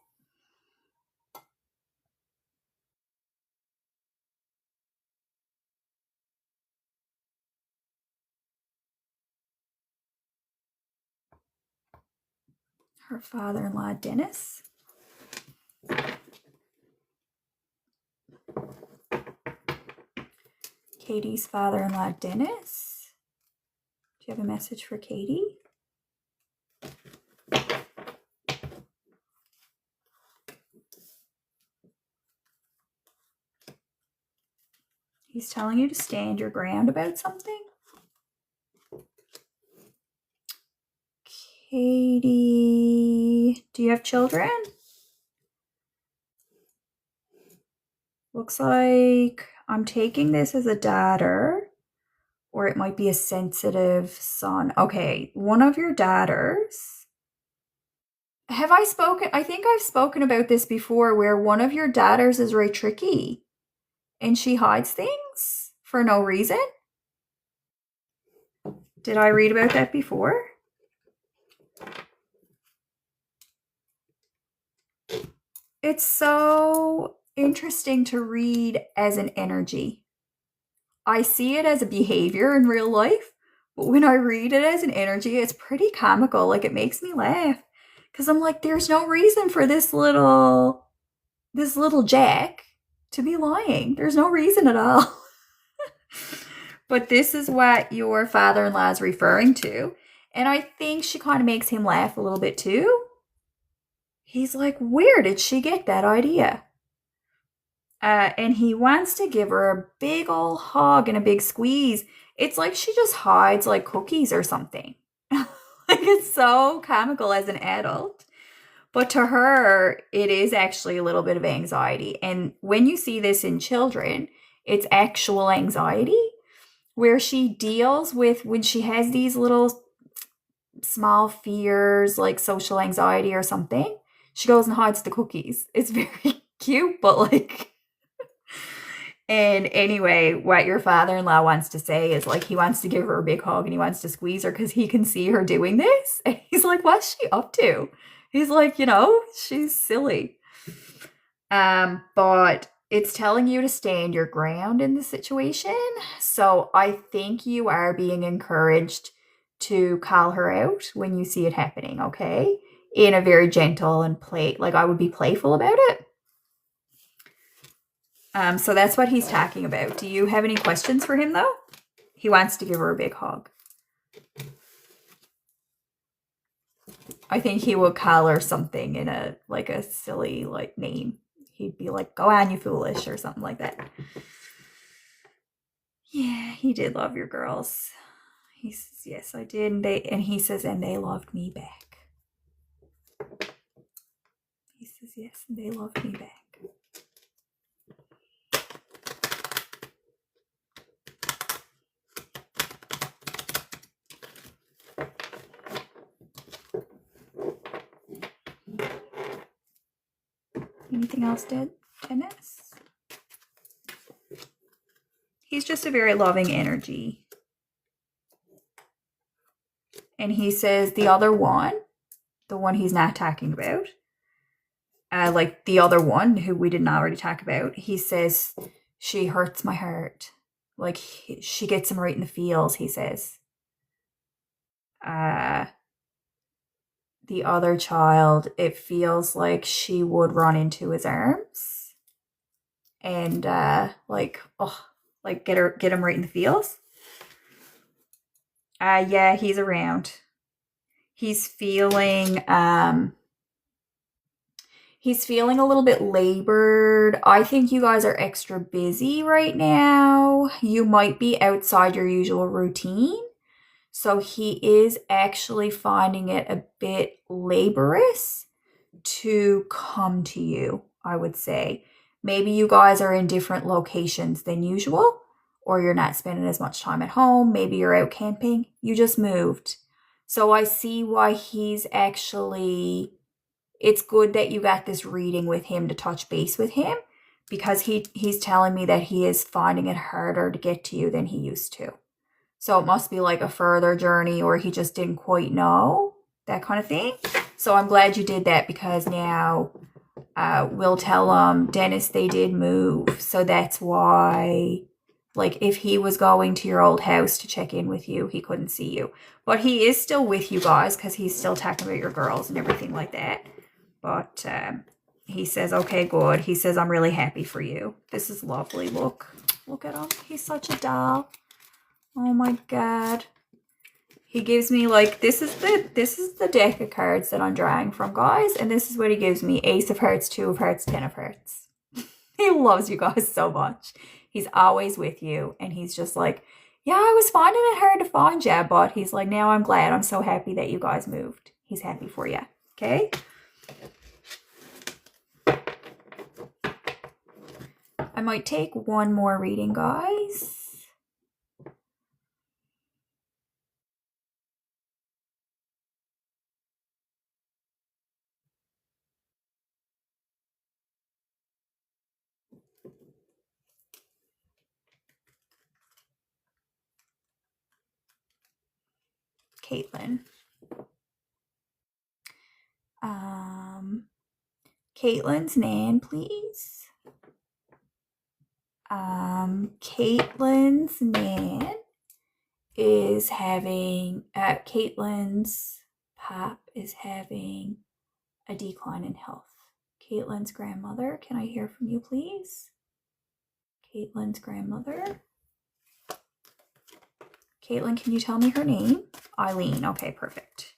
Her father-in-law, Dennis. Katie's father-in-law, Dennis. Do you have a message for Katie? He's telling you to stand your ground about something? Katie, do you have children? Looks like I'm taking this as a daughter, or it might be a sensitive son. Okay, one of your daughters. Have I spoken? I think I've spoken about this before, where one of your daughters is very tricky and she hides things for no reason. Did I read about that before? It's so interesting to read as an energy. I see it as a behavior in real life, but when I read it as an energy, it's pretty comical. Like, it makes me laugh because I'm like, there's no reason for this little Jack to be lying. There's no reason at all. But this is what your father-in-law is referring to. And I think she kind of makes him laugh a little bit too. He's like, where did she get that idea? And he wants to give her a big old hug and a big squeeze. It's like she just hides like cookies or something. Like, it's so comical as an adult. But to her, it is actually a little bit of anxiety. And when you see this in children, it's actual anxiety where she deals with when she has these little small fears like social anxiety or something. She goes and hides the cookies. It's very cute, but like... And anyway, what your father-in-law wants to say is like, he wants to give her a big hug and he wants to squeeze her because he can see her doing this. And he's like, what's she up to? He's like, she's silly. But it's telling you to stand your ground in the situation. So I think you are being encouraged to call her out when you see it happening, okay? In a very gentle and I would be playful about it. So that's what he's talking about. Do you have any questions for him, though? He wants to give her a big hug. I think he would call her something in a silly name. He'd be like, go on, you foolish, or something like that. Yeah, he did love your girls. He says, yes, I did. And he says, and they loved me back. He says, yes, and they loved me back. Anything else, Dennis? He's just a very loving energy. And he says the other one, the one he's not talking about, the other one who we didn't already talk about, he says, she hurts my heart. Like, she gets him right in the feels, he says. The other child, it feels like she would run into his arms and get him right in the feels. Yeah, he's around. He's feeling a little bit labored. I think you guys are extra busy right now. You might be outside your usual routine. So he is actually finding it a bit laborious to come to you, I would say. Maybe you guys are in different locations than usual, or you're not spending as much time at home. Maybe you're out camping. You just moved. So I see why he's actually... It's good that you got this reading with him to touch base with him, because he's telling me that he is finding it harder to get to you than he used to. So it must be like a further journey, or he just didn't quite know, that kind of thing. So I'm glad you did that, because now we'll tell him, Dennis, they did move. So that's why, if he was going to your old house to check in with you, he couldn't see you. But he is still with you guys, because he's still talking about your girls and everything like that. But he says, okay, good. He says, I'm really happy for you. This is lovely. Look at him. He's such a doll. Oh my God. He gives me this is the deck of cards that I'm drawing from, guys. And this is what he gives me. Ace of Hearts, Two of Hearts, Ten of Hearts. He loves you guys so much. He's always with you. And he's just like, yeah, I was finding it hard to find you. But he's like, now I'm glad. I'm so happy that you guys moved. He's happy for you. Okay? I might take one more reading, guys. Caitlin. Caitlin's nan, please. Caitlin's nan is having, Caitlin's pop is having a decline in health. Caitlin's grandmother, can I hear from you, please? Caitlin's grandmother. Caitlin, can you tell me her name? Eileen. Okay, perfect.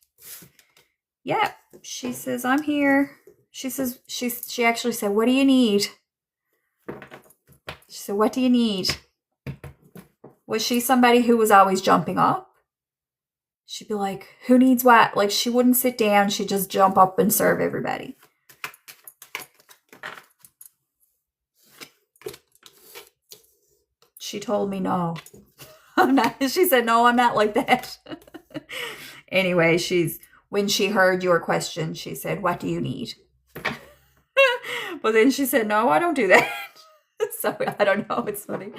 Yeah, she says, I'm here. She says, she actually said, what do you need? She said, what do you need? Was she somebody who was always jumping up? She'd be like, who needs what? Like, she wouldn't sit down. She'd just jump up and serve everybody. She told me no. I'm not. She said, no, I'm not like that. Anyway, when she heard your question, she said, what do you need? But then she said, no, I don't do that. So I don't know. It's funny.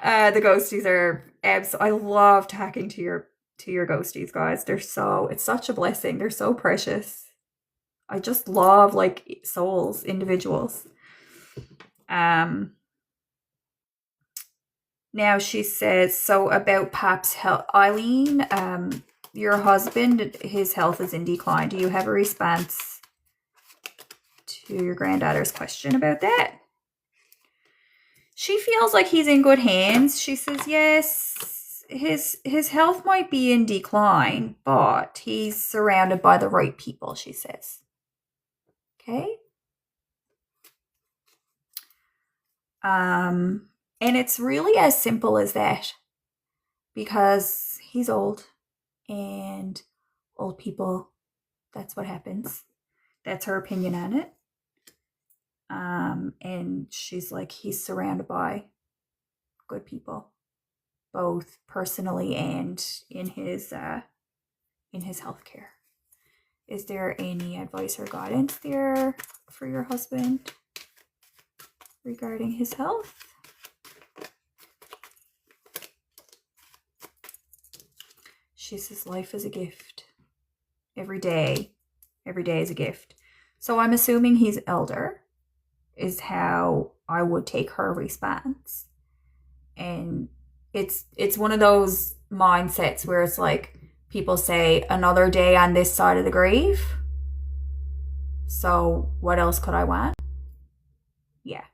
The ghosties are I love talking to your ghosties, guys. It's such a blessing. They're so precious. I just love like souls, individuals. Now she says, so about Pap's health, Eileen, your husband, his health is in decline. Do you have a response to your granddaughter's question about that? She feels like he's in good hands. She says, yes, his health might be in decline, but he's surrounded by the right people, she says. Okay? And it's really as simple as that, because he's old, and old people, that's what happens. That's her opinion on it. And she's like, he's surrounded by good people, both personally and in his healthcare. Is there any advice or guidance there for your husband regarding his health? She says, life is a gift. Every day is a gift. So I'm assuming he's elder, is how I would take her response. And it's one of those mindsets where it's like, people say, another day on this side of the grave. So what else could I want? Yeah.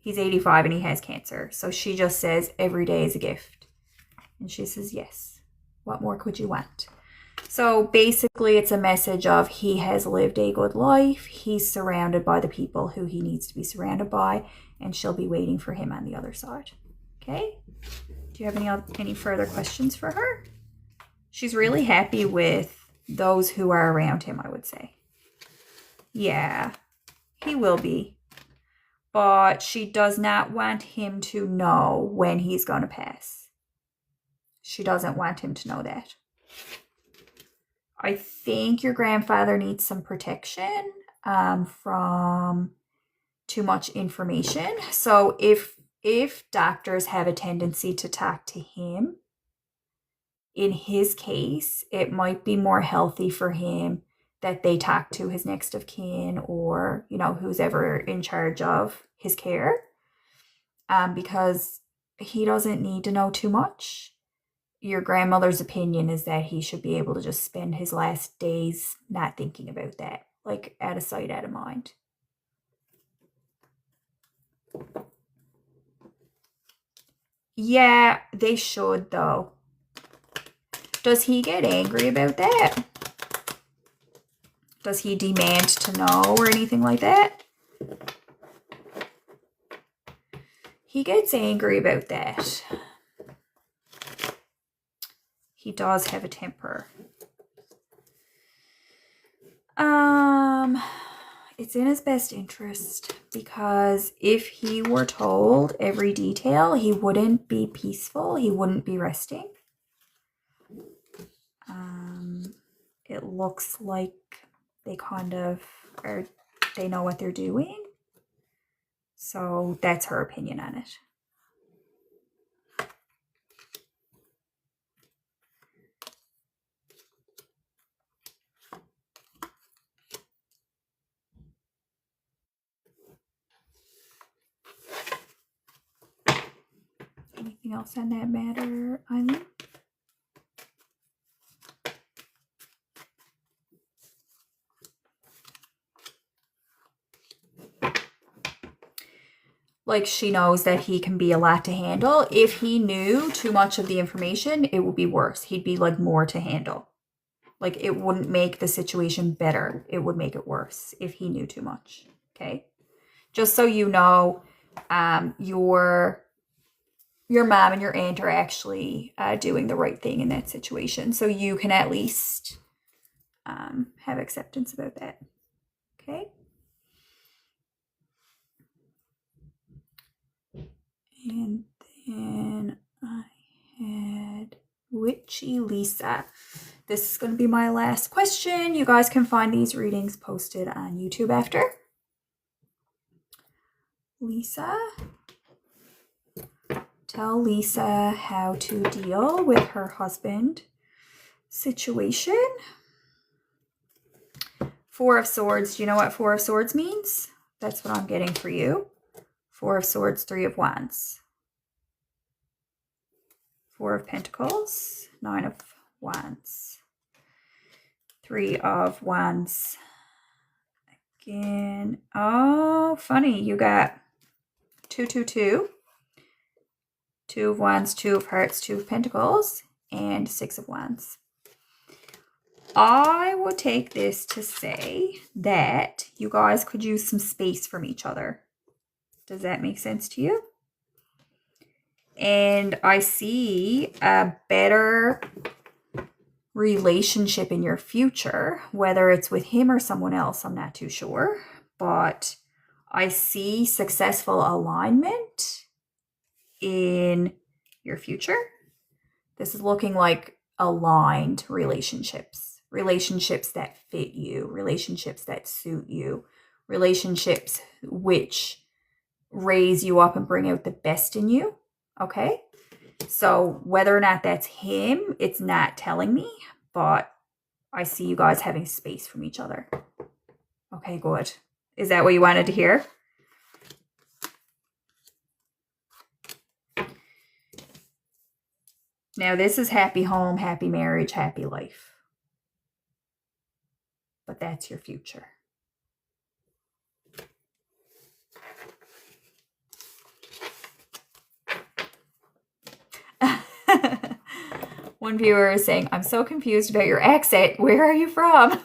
He's 85 and he has cancer. So she just says, every day is a gift. And she says, yes. What more could you want? So basically it's a message of, he has lived a good life. He's surrounded by the people who he needs to be surrounded by, and she'll be waiting for him on the other side. Okay? Do you have any further questions for her? She's really happy with those who are around him, I would say. Yeah, he will be. But she does not want him to know when he's going to pass. She doesn't want him to know that. I think your grandfather needs some protection from too much information. So if doctors have a tendency to talk to him, in his case, it might be more healthy for him that they talk to his next of kin, or, who's ever in charge of his care, because he doesn't need to know too much. Your grandmother's opinion is that he should be able to just spend his last days not thinking about that, like out of sight, out of mind. Yeah, they should, though. Does he get angry about that? Does he demand to know or anything like that? He gets angry about that. He does have a temper. It's in his best interest, because if he were told every detail, he wouldn't be peaceful. He wouldn't be resting. It looks like they kind of are, they know what they're doing. So that's her opinion on it. Anything else on that matter, Eileen? Like, she knows that he can be a lot to handle. If he knew too much of the information, it would be worse. He'd be like more to handle. Like, it wouldn't make the situation better. It would make it worse if he knew too much. Okay? Just so you know, your mom and your aunt are actually doing the right thing in that situation. So you can at least have acceptance about that. Okay? And then I had Witchy Lisa. This is going to be my last question. You guys can find these readings posted on YouTube after. Lisa, tell Lisa how to deal with her husband situation. Four of Swords. Do you know what Four of Swords means? That's what I'm getting for you. Four of Swords, Three of Wands. Four of Pentacles, Nine of Wands. Three of Wands. Again. Oh, funny. You got 2, 2, 2. Two of Wands, Two of Hearts, Two of Pentacles, and Six of Wands. I would take this to say that you guys could use some space from each other. Does that make sense to you? And I see a better relationship in your future, whether it's with him or someone else, I'm not too sure. But I see successful alignment in your future. This is looking like aligned relationships. Relationships that fit you. Relationships that suit you. Relationships which raise you up and bring out the best in you. Okay? So whether or not that's him, it's not telling me, but I see you guys having space from each other. Okay, good. Is that what you wanted to hear? Now, this is happy home, happy marriage, happy life. But that's your future. One viewer is saying, I'm so confused about your accent. Where are you from?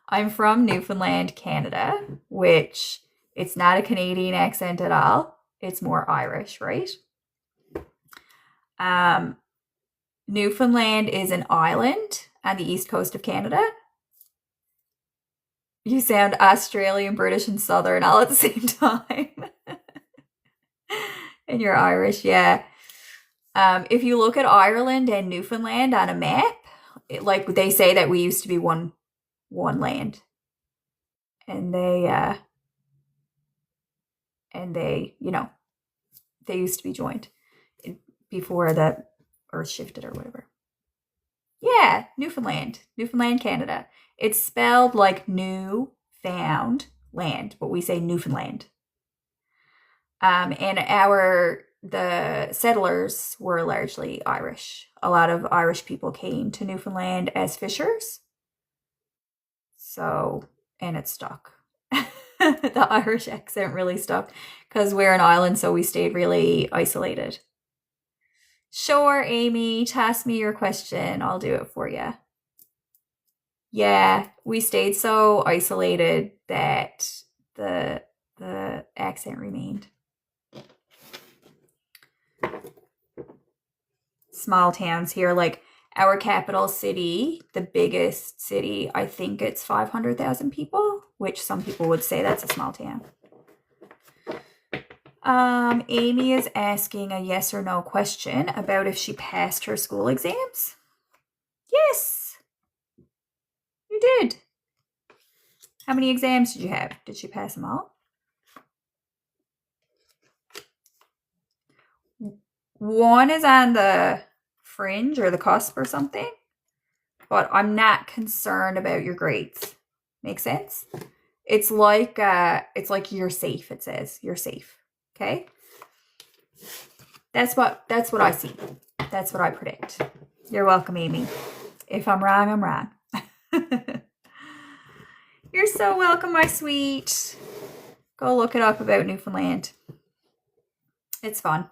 I'm from Newfoundland, Canada, which it's not a Canadian accent at all. It's more Irish, right? Newfoundland is an island on the east coast of Canada. You sound Australian, British, and Southern all at the same time. And you're Irish, yeah. If you look at Ireland and Newfoundland on a map, like they say that we used to be one land, and they, you know, they used to be joined before the Earth shifted or whatever. Yeah, Newfoundland, Canada. It's spelled like new found land, but we say Newfoundland. And the settlers were largely Irish. A lot of Irish people came to Newfoundland as fishers. So, and it stuck. The Irish accent really stuck because we're an island, so we stayed really isolated. Sure, Amy, toss me your question. I'll do it for you. Yeah, we stayed so isolated that the accent remained. Small towns here, like Our capital city, the biggest city, I think it's 500,000 people, which some people would say that's a small town. Amy is asking a yes or no question about if she passed her school exams. Yes, you did. How many exams did you have? Did she pass them all? One is on the fringe or the cusp or something, but I'm not concerned about your grades. Make sense? It's like you're safe. It says you're safe. Okay. That's what I see. That's what I predict. You're welcome, Amy. If I'm wrong, I'm wrong. You're so welcome, my sweet. Go look it up about Newfoundland. It's fun.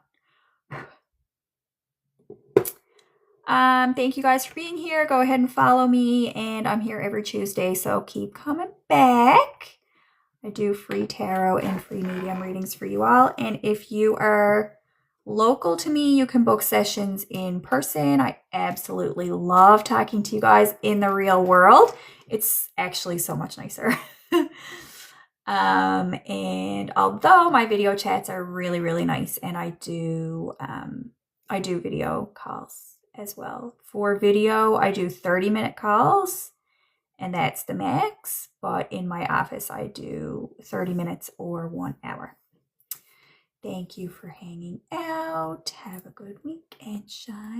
Thank you guys for being here. Go ahead and follow me, and I'm here every Tuesday, so keep coming back. I do free tarot and free medium readings for you all, and if you are local to me, you can book sessions in person. I absolutely love talking to you guys in the real world. It's actually so much nicer. And although my video chats are really, really nice, and I do video calls as well. For video, I do 30-minute calls, and that's the max. But in my office, I do 30 minutes or 1 hour. Thank you for hanging out. Have a good week and shine.